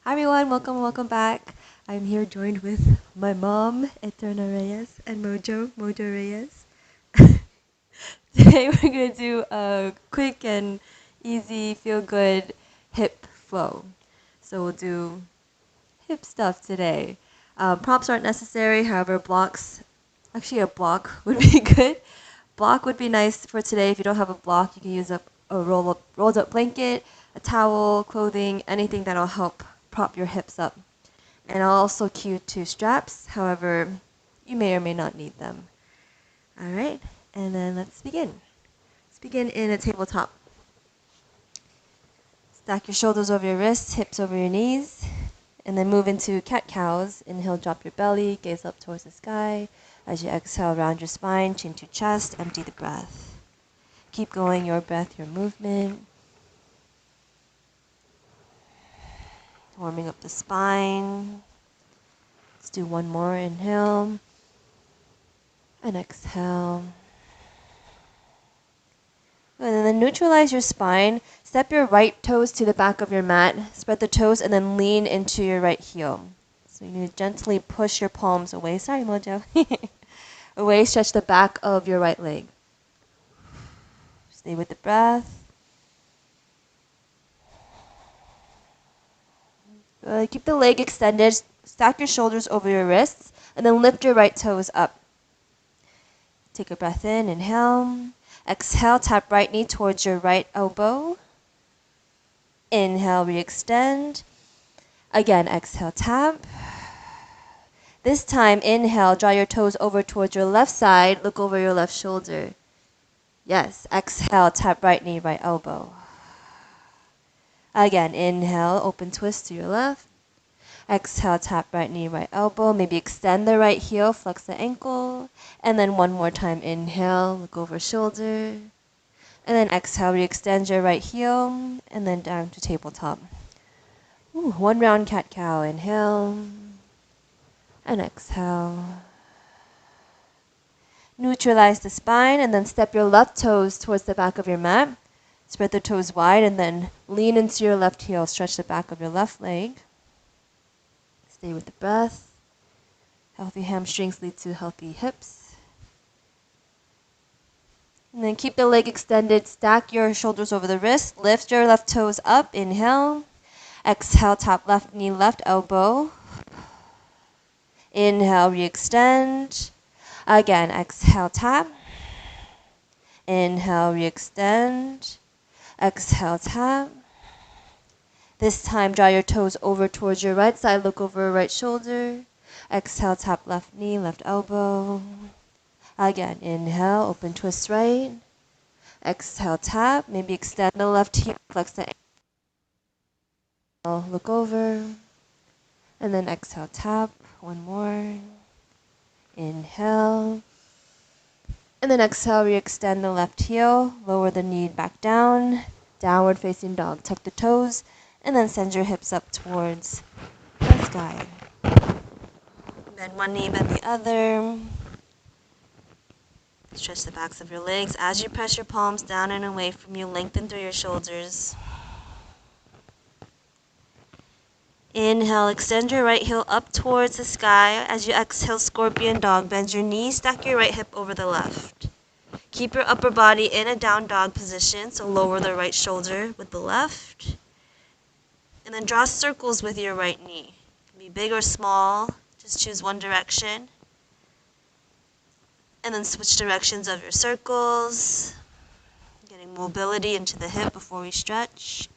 Hi everyone, welcome back. I'm here joined with my mom, Eterna Reyes, and Mojo Reyes. Today we're gonna do a quick and easy, feel-good hip flow. So we'll do hip stuff today. Props aren't necessary, however, actually a block would be good. Block would be nice for today. If you don't have a block, you can use a rolled up blanket, a towel, clothing, anything that'll help prop your hips up. And I'll also cue two straps, however, you may or may not need them. All right, and then let's begin. Let's begin in a tabletop. Stack your shoulders over your wrists, hips over your knees, and then move into cat-cows. Inhale, drop your belly, gaze up towards the sky. As you exhale, round your spine, chin to chest, empty the breath. Keep going, your breath, your movement. Warming up the spine. Let's do one more. Inhale and exhale. And then neutralize your spine. Step your right toes to the back of your mat. Spread the toes and then lean into your right heel. So you need to gently push your palms away. Sorry, Mojo. Away, stretch the back of your right leg. Stay with the breath. Good. Keep the leg extended. Stack your shoulders over your wrists. And then lift your right toes up. Take a breath in. Inhale. Exhale, tap right knee towards your right elbow. Inhale, re-extend. Again, exhale, tap. This time, inhale, draw your toes over towards your left side. Look over your left shoulder. Yes, exhale, tap right knee, right elbow. Again, inhale, open twist to your left. Exhale, tap right knee, right elbow. Maybe extend the right heel, flex the ankle. And then one more time, inhale, look over shoulder. And then exhale, re-extend your right heel. And then down to tabletop. Ooh, one round cat-cow. Inhale. And exhale. Neutralize the spine and then step your left toes towards the back of your mat. Spread the toes wide and then lean into your left heel. Stretch the back of your left leg. Stay with the breath. Healthy hamstrings lead to healthy hips. And then keep the leg extended. Stack your shoulders over the wrist. Lift your left toes up. Inhale. Exhale, tap left knee, left elbow. Inhale, re-extend. Again, exhale, tap. Inhale, re-extend. Exhale, tap. This time, draw your toes over towards your right side. Look over your right shoulder. Exhale, tap left knee, left elbow. Again, inhale, open twist right. Exhale, tap. Maybe extend the left heel, flex the ankle. Look over. And then exhale, tap. One more. Inhale. And then exhale, re-extend the left heel. Lower the knee back down. Downward facing dog. Tuck the toes. And then send your hips up towards the sky. Bend one knee, bend the other. Stretch the backs of your legs. As you press your palms down and away from you, lengthen through your shoulders. Inhale, extend your right heel up towards the sky. As you exhale, scorpion dog. Bend your knees, stack your right hip over the left. Keep your upper body in a down dog position, so lower the right shoulder with the left. And then draw circles with your right knee. It can be big or small, just choose one direction. And then switch directions of your circles. Getting mobility into the hip before we stretch.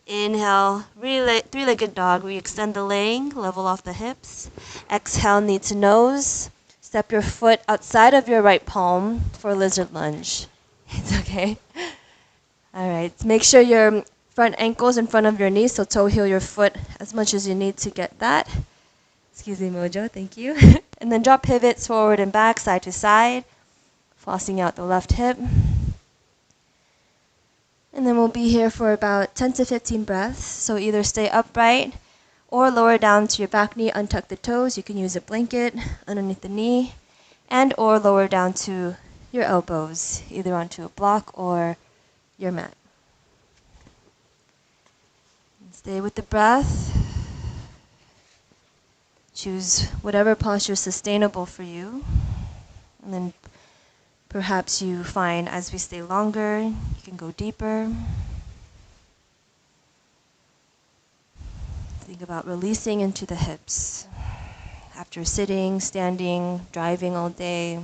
Inhale, three-legged dog. We extend the leg, level off the hips. Exhale, knee to nose. Step your foot outside of your right palm for lizard lunge. It's okay. All right, make sure your front ankle's in front of your knee, so toe heel your foot as much as you need to get that. Excuse me, Mojo, thank you. And then drop pivots forward and back, side to side, flossing out the left hip. And then we'll be here for about 10 to 15 breaths. So either stay upright or lower down to your back knee, untuck the toes. You can use a blanket underneath the knee and or lower down to your elbows, either onto a block or your mat. Stay with the breath. Choose whatever posture is sustainable for you. And then perhaps you find as we stay longer, you can go deeper. Think about releasing into the hips. After sitting, standing, driving all day.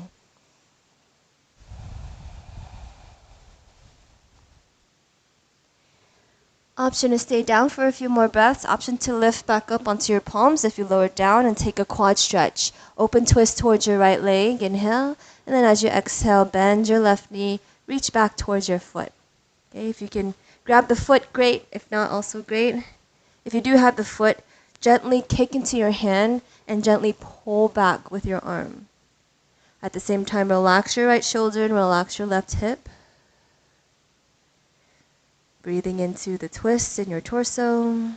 Option to stay down for a few more breaths. Option to lift back up onto your palms if you lower down and take a quad stretch. Open twist towards your right leg, inhale. And then as you exhale, bend your left knee, reach back towards your foot. Okay, if you can grab the foot, great. If not, also great. If you do have the foot, gently kick into your hand and gently pull back with your arm. At the same time, relax your right shoulder and relax your left hip. Breathing into the twist in your torso.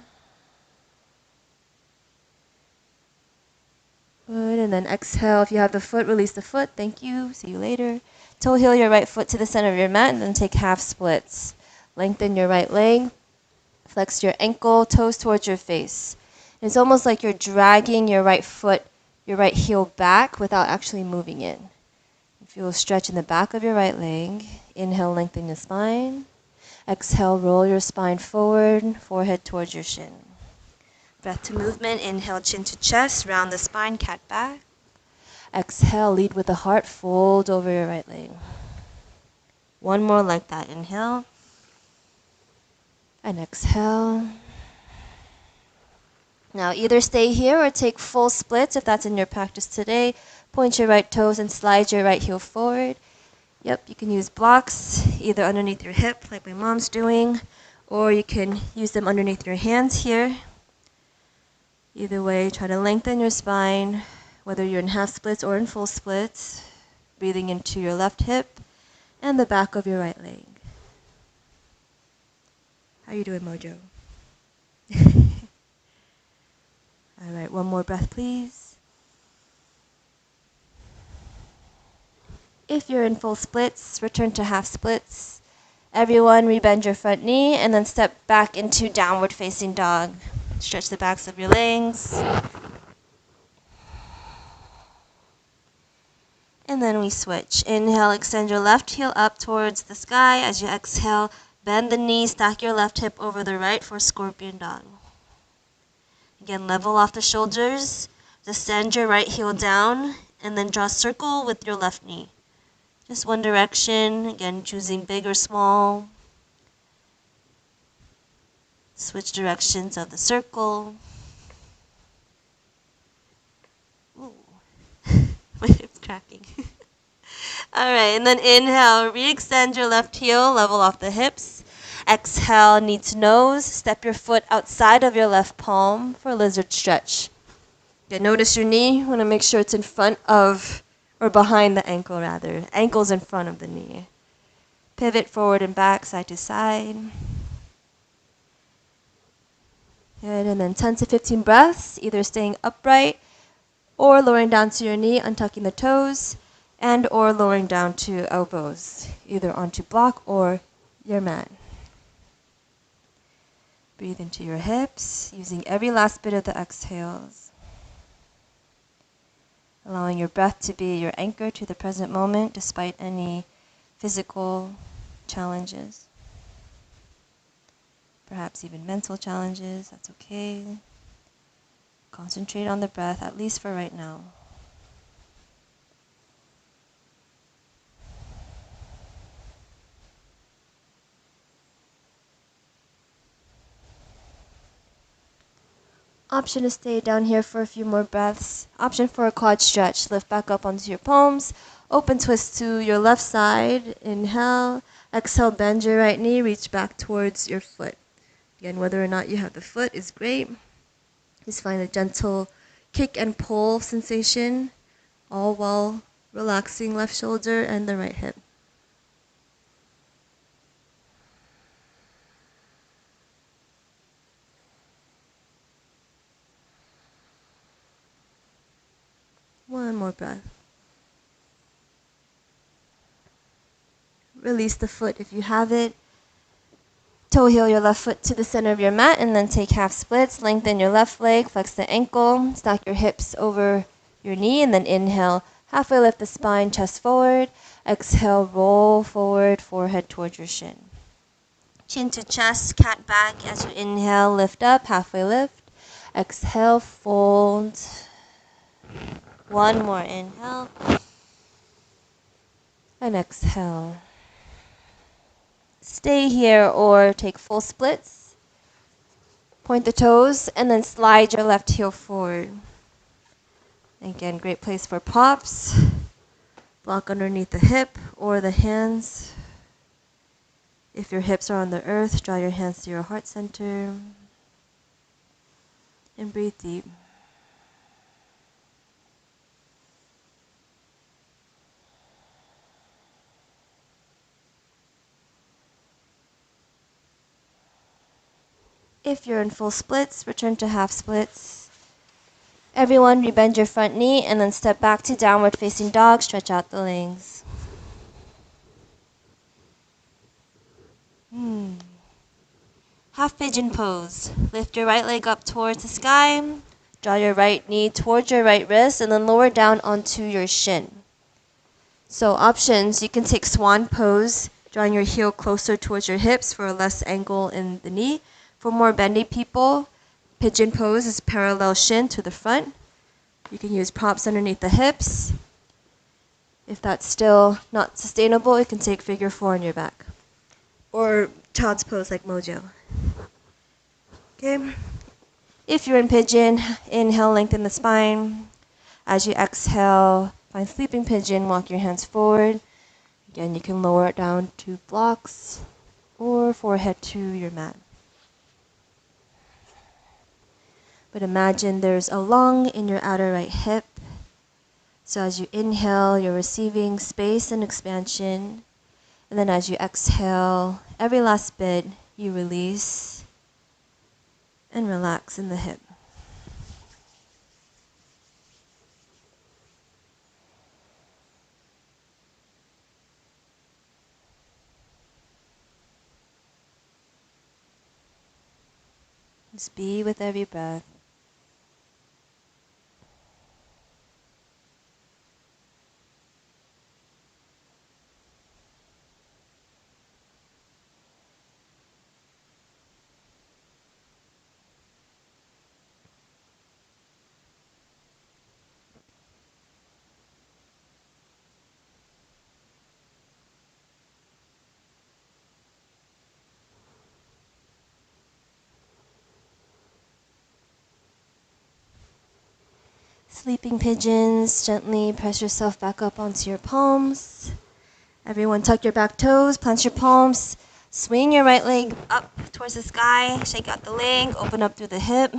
Good, and then exhale. If you have the foot, release the foot. Thank you. See you later. Toe heel your right foot to the center of your mat and then take half splits. Lengthen your right leg. Flex your ankle, toes towards your face. It's almost like you're dragging your right foot, your right heel back without actually moving it. Feel a stretch in the back of your right leg. Inhale, lengthen your spine. Exhale, roll your spine forward, forehead towards your shin. Breath to movement. Inhale, chin to chest, round the spine, cat back. Exhale, lead with the heart, fold over your right leg. One more like that. Inhale. And exhale. Now either stay here or take full splits if that's in your practice today. Point your right toes and slide your right heel forward. Yep, you can use blocks either underneath your hip like my mom's doing, or you can use them underneath your hands here. Either way, try to lengthen your spine, whether you're in half splits or in full splits. Breathing into your left hip and the back of your right leg. How you doing, Mojo? All right, one more breath, please. If you're in full splits, return to half splits. Everyone, rebend your front knee and then step back into downward facing dog. Stretch the backs of your legs. And then we switch. Inhale, extend your left heel up towards the sky. As you exhale, bend the knee, stack your left hip over the right for scorpion dog. Again, level off the shoulders. Descend your right heel down and then draw a circle with your left knee. Just one direction, again, choosing big or small. Switch directions of the circle. Ooh, my hip's cracking. All right, and then inhale, re-extend your left heel, level off the hips. Exhale, knee to nose. Step your foot outside of your left palm for a lizard stretch. Okay, notice your knee. You want to make sure it's in front of, or behind the ankle rather. Ankle's in front of the knee. Pivot forward and back, side to side. Good, and then 10 to 15 breaths, either staying upright or lowering down to your knee, untucking the toes, and or lowering down to elbows, either onto block or your mat. Breathe into your hips, using every last bit of the exhales. Allowing your breath to be your anchor to the present moment despite any physical challenges. Perhaps even mental challenges, that's okay. Concentrate on the breath, at least for right now. Option to stay down here for a few more breaths. Option for a quad stretch. Lift back up onto your palms. Open twist to your left side. Inhale. Exhale, bend your right knee. Reach back towards your foot. Again, whether or not you have the foot is great. Just find a gentle kick and pull sensation, all while relaxing left shoulder and the right hip. One more breath. Release the foot if you have it. Toe heel your left foot to the center of your mat and then take half splits. Lengthen your left leg, flex the ankle, stack your hips over your knee, and then inhale. Halfway lift the spine, chest forward. Exhale, roll forward, forehead towards your shin. Chin to chest, cat back as you inhale, lift up, halfway lift. Exhale, fold. One more inhale. And exhale. Stay here or take full splits. Point the toes and then slide your left heel forward. Again, great place for props. Block underneath the hip or the hands. If your hips are on the earth, draw your hands to your heart center. And breathe deep. If you're in full splits, return to half splits. Everyone, rebend your front knee and then step back to downward facing dog. Stretch out the legs. Half pigeon pose. Lift your right leg up towards the sky. Draw your right knee towards your right wrist and then lower down onto your shin. So options, you can take swan pose, drawing your heel closer towards your hips for a less angle in the knee. For more bendy people, pigeon pose is parallel shin to the front. You can use props underneath the hips. If that's still not sustainable, you can take figure four on your back. Or child's pose like Mojo. Okay. If you're in pigeon, inhale, lengthen the spine. As you exhale, find sleeping pigeon, walk your hands forward. Again, you can lower it down to blocks or forehead to your mat. But imagine there's a lung in your outer right hip. So as you inhale, you're receiving space and expansion. And then as you exhale, every last bit, you release and relax in the hip. Just be with every breath. Sleeping pigeons, gently press yourself back up onto your palms. Everyone tuck your back toes, plant your palms, swing your right leg up towards the sky, shake out the leg, open up through the hip.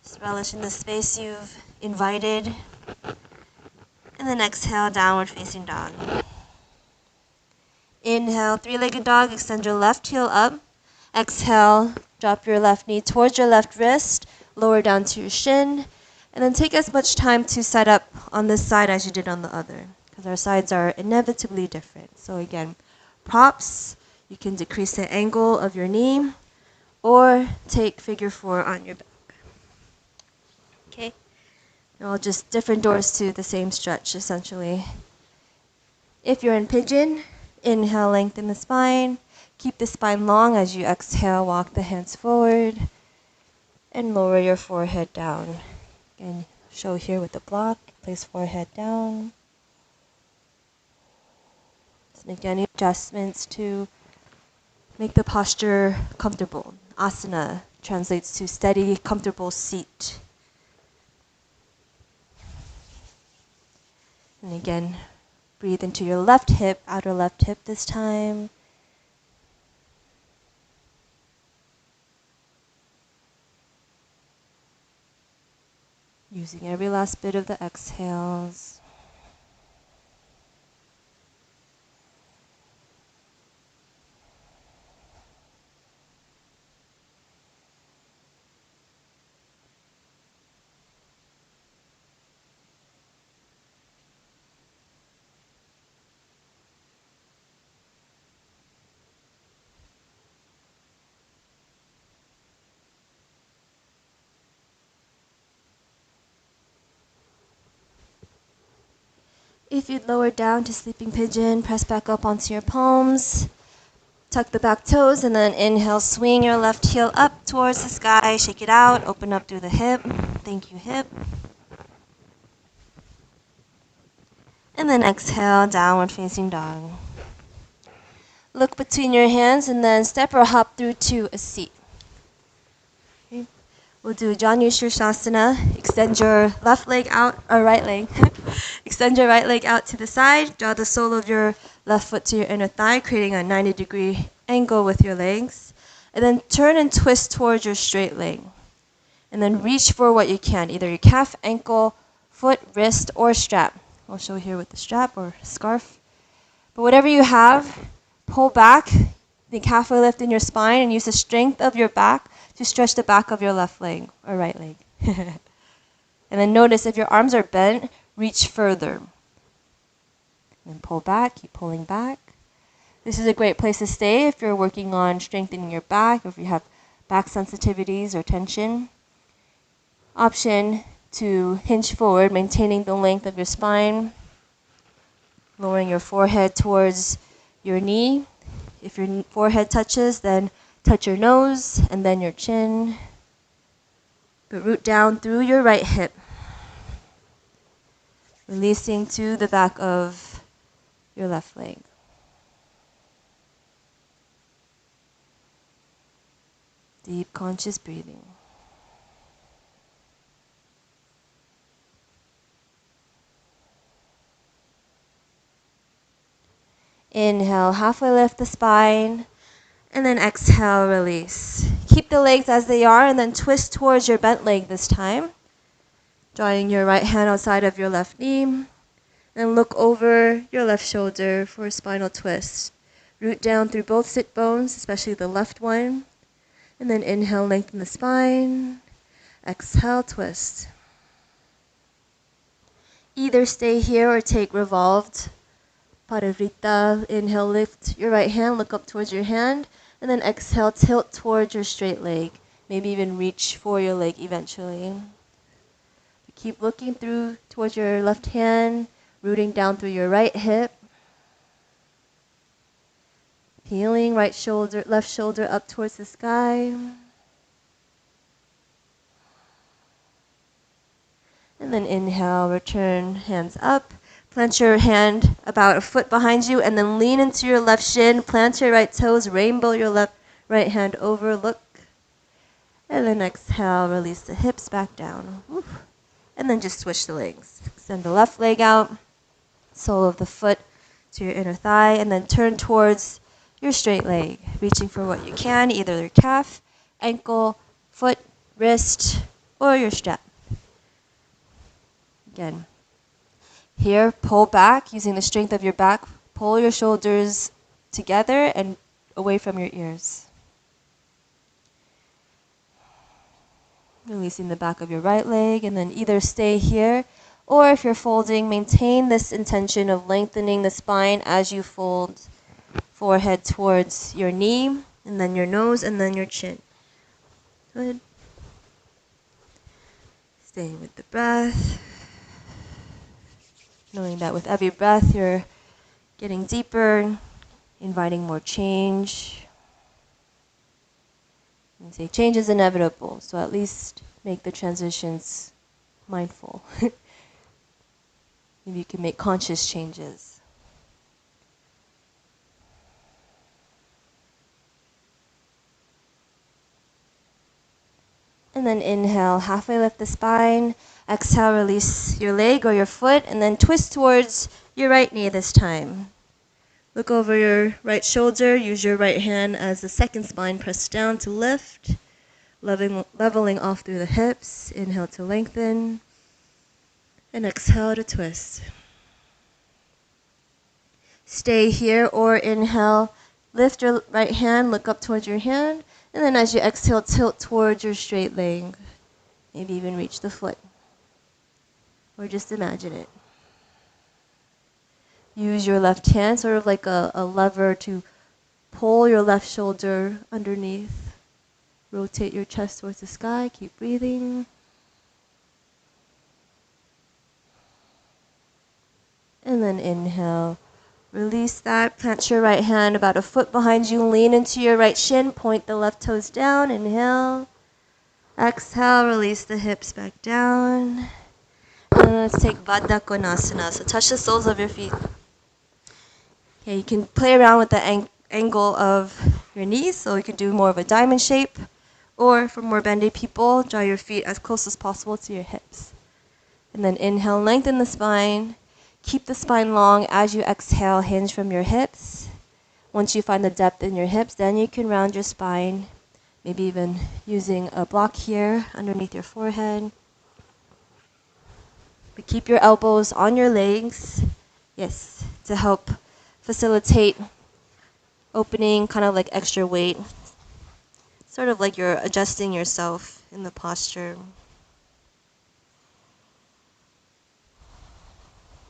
Just relish in the space you've invited. And then exhale, downward facing dog. Inhale, three-legged dog, extend your left heel up. Exhale, drop your left knee towards your left wrist, lower down to your shin. And then take as much time to set up on this side as you did on the other, because our sides are inevitably different. So again, props, you can decrease the angle of your knee, or take figure four on your back. Okay? All just different doors to the same stretch, essentially. If you're in pigeon, inhale, lengthen the spine. Keep the spine long as you exhale, walk the hands forward, and lower your forehead down. Again, show here with the block, place forehead down. Just make any adjustments to make the posture comfortable. Asana translates to steady, comfortable seat. And again, breathe into your left hip, outer left hip this time. Using every last bit of the exhales. If you'd lower down to sleeping pigeon, press back up onto your palms. Tuck the back toes and then inhale, swing your left heel up towards the sky. Shake it out, open up through the hip. Thank you, hip. And then exhale, downward facing dog. Look between your hands and then step or hop through to a seat. Okay. We'll do Janu Shirshasana. Extend your left leg out, or right leg. Extend your right leg out to the side. Draw the sole of your left foot to your inner thigh, creating a 90-degree angle with your legs. And then turn and twist towards your straight leg. And then reach for what you can, either your calf, ankle, foot, wrist, or strap. I'll show here with the strap or scarf. But whatever you have, pull back, think halfway lift in your spine, and use the strength of your back to stretch the back of your left leg or right leg. And then notice if your arms are bent, reach further. And pull back, keep pulling back. This is a great place to stay if you're working on strengthening your back, or if you have back sensitivities or tension. Option to hinge forward, maintaining the length of your spine, lowering your forehead towards your knee. If your forehead touches, then touch your nose and then your chin. But root down through your right hip, releasing to the back of your left leg. Deep conscious breathing. Inhale, halfway lift the spine, and then exhale, release. Keep the legs as they are, and then twist towards your bent leg this time. Drawing your right hand outside of your left knee, and look over your left shoulder for a spinal twist. Root down through both sit bones, especially the left one, and then inhale, lengthen the spine. Exhale, twist. Either stay here or take revolved Parivrita. Inhale, lift your right hand, look up towards your hand, and then exhale, tilt towards your straight leg. Maybe even reach for your leg eventually. Keep looking through towards your left hand, rooting down through your right hip. Peeling right shoulder, left shoulder up towards the sky. And then inhale, return hands up. Plant your hand about a foot behind you, and then lean into your left shin. Plant your right toes, rainbow your right hand over, look. And then exhale, release the hips back down. Oof. And then just switch the legs. Extend the left leg out, sole of the foot to your inner thigh, and then turn towards your straight leg, reaching for what you can, either your calf, ankle, foot, wrist, or your strap. Again. Here, pull back using the strength of your back. Pull your shoulders together and away from your ears. Releasing the back of your right leg, and then either stay here, or if you're folding, maintain this intention of lengthening the spine as you fold. Forehead towards your knee, and then your nose, and then your chin. Good. Staying with the breath. Knowing that with every breath you're getting deeper, inviting more change. And say change is inevitable, so at least make the transitions mindful. Maybe you can make conscious changes. And then inhale, halfway lift the spine. Exhale, release your leg or your foot, and then twist towards your right knee this time. Look over your right shoulder. Use your right hand as the second spine. Press down to lift, leveling off through the hips. Inhale to lengthen, and exhale to twist. Stay here or inhale. Lift your right hand, look up towards your hand, and then as you exhale, tilt towards your straight leg. Maybe even reach the foot. Or just imagine it. Use your left hand sort of like a lever to pull your left shoulder underneath. Rotate your chest towards the sky. Keep breathing. And And then inhale. Release that. Plant your right hand about a foot behind you. Lean into your right shin. Point the left toes down. Inhale. Exhale. Release the hips back down. And then let's take Baddha Konasana. So touch the soles of your feet. Okay, you can play around with the angle of your knees. So you can do more of a diamond shape. Or for more bendy people, draw your feet as close as possible to your hips. And then inhale, lengthen the spine. Keep the spine long. As you exhale, hinge from your hips. Once you find the depth in your hips, then you can round your spine. Maybe even using a block here underneath your forehead. But keep your elbows on your legs. Yes, to help facilitate opening, kind of like extra weight. Sort of like you're adjusting yourself in the posture.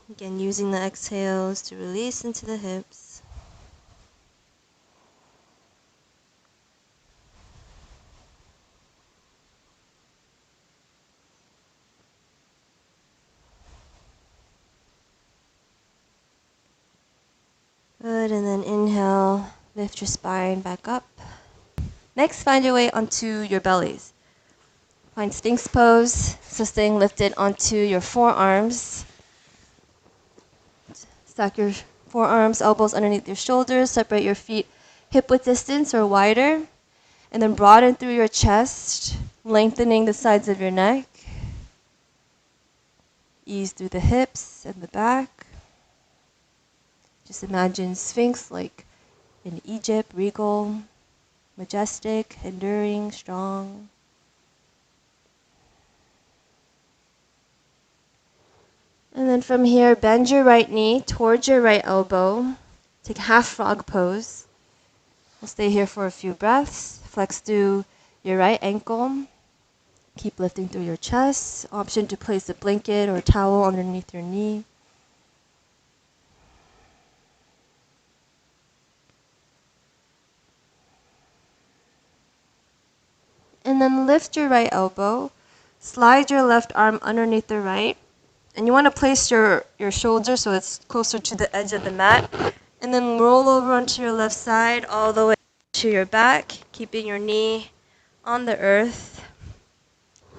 Again, using the exhales to release into the hips. Good, and then inhale, lift your spine back up. Next, find your way onto your bellies. Find Sphinx pose, so staying lifted onto your forearms. Stack your forearms, elbows underneath your shoulders, separate your feet hip-width distance or wider, and then broaden through your chest, lengthening the sides of your neck. Ease through the hips and the back. Just imagine Sphinx like in Egypt, regal, majestic, enduring, strong. And then from here, bend your right knee towards your right elbow. Take half frog pose. We'll stay here for a few breaths. Flex through your right ankle. Keep lifting through your chest. Option to place a blanket or a towel underneath your knee. And then lift your right elbow. Slide your left arm underneath the right. And you want to place your shoulder so it's closer to the edge of the mat. And then roll over onto your left side all the way to your back, keeping your knee on the earth.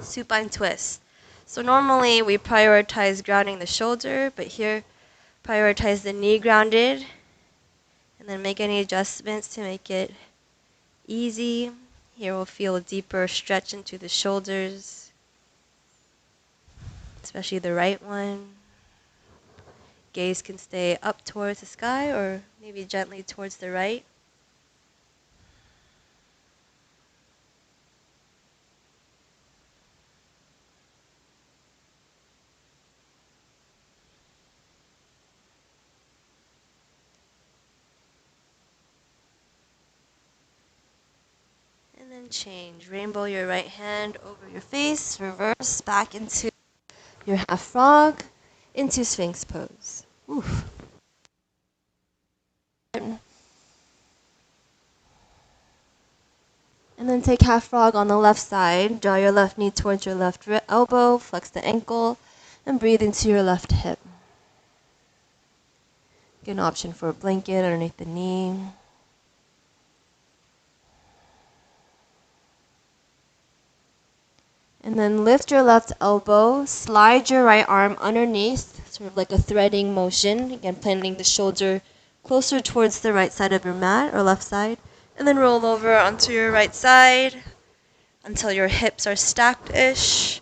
Supine twist. So normally we prioritize grounding the shoulder, but here prioritize the knee grounded. And then make any adjustments to make it easy. Here we'll feel a deeper stretch into the shoulders, especially the right one. Gaze can stay up towards the sky or maybe gently towards the right. And then change. Rainbow your right hand over your face, reverse back into your half frog, into Sphinx pose. Oof. And then take half frog on the left side. Draw your left knee towards your left elbow, flex the ankle, and breathe into your left hip. Get an option for a blanket underneath the knee. And then lift your left elbow, slide your right arm underneath, sort of like a threading motion. Again, planting the shoulder closer towards the right side of your mat or left side. And then roll over onto your right side until your hips are stacked-ish.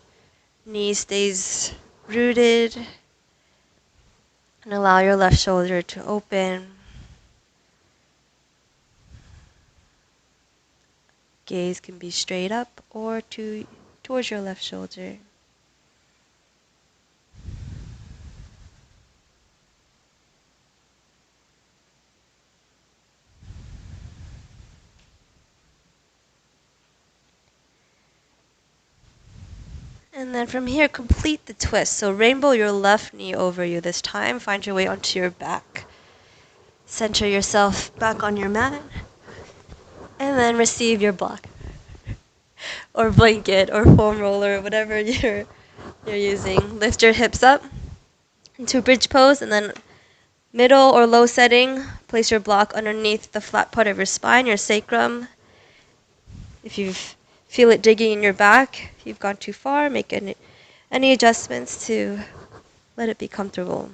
Knee stays rooted. And allow your left shoulder to open. Gaze can be straight up or towards your left shoulder. And then from here, complete the twist. So rainbow your left knee over you this time. Find your way onto your back. Center yourself back on your mat. And then receive your block. Or blanket or foam roller, whatever you're using. Lift your hips up into bridge pose and then Middle or low setting, place your block underneath the flat part of your spine, your sacrum. If you feel it digging in your back, if you've gone too far, make any adjustments to let it be comfortable.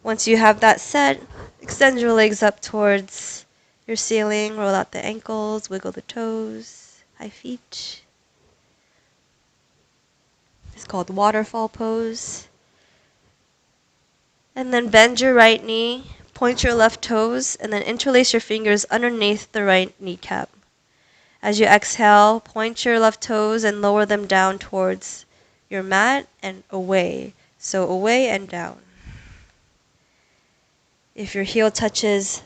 Once you have that set, extend your legs up towards your ceiling, roll out the ankles, wiggle the toes, high feet. It's called waterfall pose. And then bend your right knee, point your left toes, and then interlace your fingers underneath the right kneecap. As you exhale, point your left toes and lower them down towards your mat and away. So away and down. If your heel touches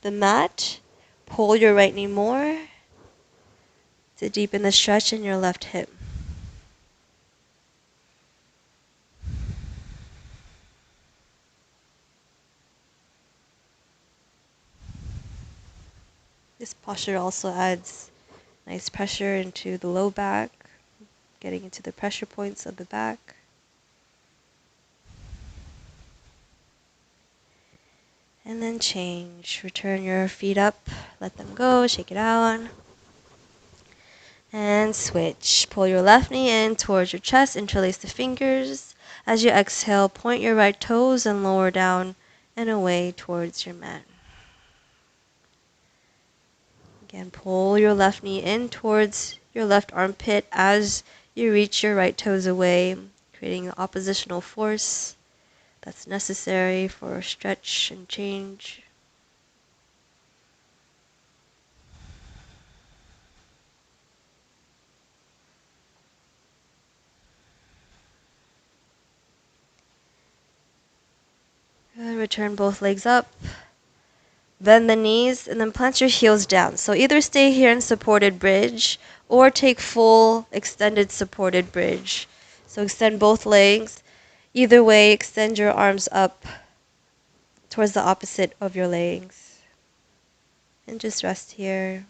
the mat, pull your right knee more to deepen the stretch in your left hip. This posture also adds nice pressure into the low back, getting into the pressure points of the back. And then change. Return your feet up, let them go, shake it out. And switch. Pull your left knee in towards your chest, interlace the fingers. As you exhale, point your right toes and lower down and away towards your mat. Again, pull your left knee in towards your left armpit as you reach your right toes away, creating the oppositional force that's necessary for stretch and change. Good. Return both legs up. Bend the knees and then plant your heels down. So either stay here in supported bridge or take full extended supported bridge. So extend both legs. Either way, extend your arms up towards the opposite of your legs. And just rest here.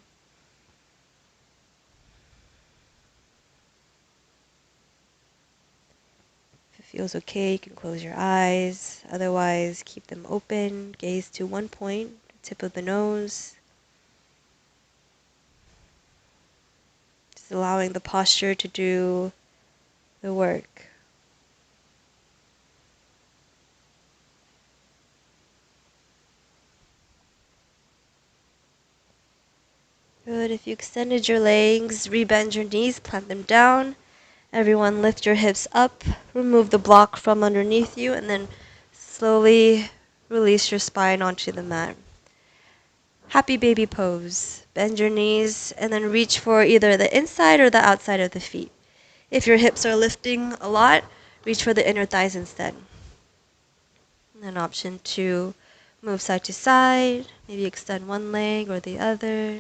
If it feels okay, you can close your eyes. Otherwise, keep them open. Gaze to one point, tip of the nose. Just allowing the posture to do the work. Good. If you extended your legs, rebend your knees, plant them down. Everyone lift your hips up, remove the block from underneath you, and then slowly release your spine onto the mat. Happy baby pose. Bend your knees and then reach for either the inside or the outside of the feet. If your hips are lifting a lot, reach for the inner thighs instead. And then option 2, move side to side, maybe extend one leg or the other.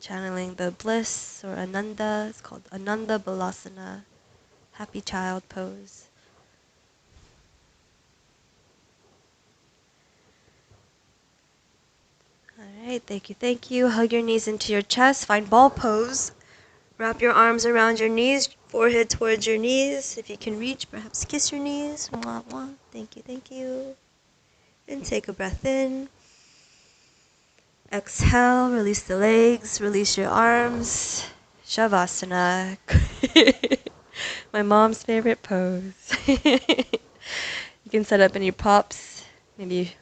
Channeling the bliss or Ananda. It's called Ananda Balasana, happy child pose. Alright, thank you, thank you. Hug your knees into your chest, find ball pose. Wrap your arms around your knees, forehead towards your knees. If you can reach, perhaps kiss your knees. Mwah, mwah. Thank you, thank you. And take a breath in. Exhale, release the legs, release your arms. Shavasana. My mom's favorite pose. You can set up any props, maybe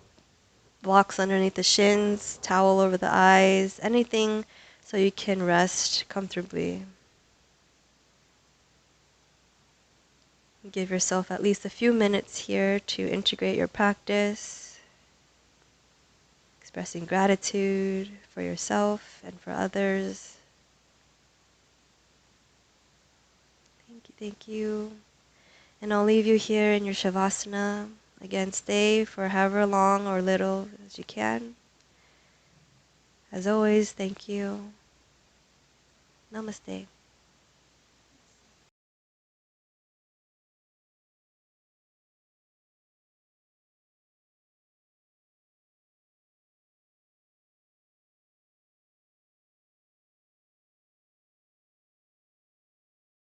blocks underneath the shins, towel over the eyes, anything so you can rest comfortably. Give yourself at least a few minutes here to integrate your practice, expressing gratitude for yourself and for others. Thank you, thank you. And I'll leave you here in your Shavasana. Again, stay for however long or little as you can. As always, thank you. Namaste.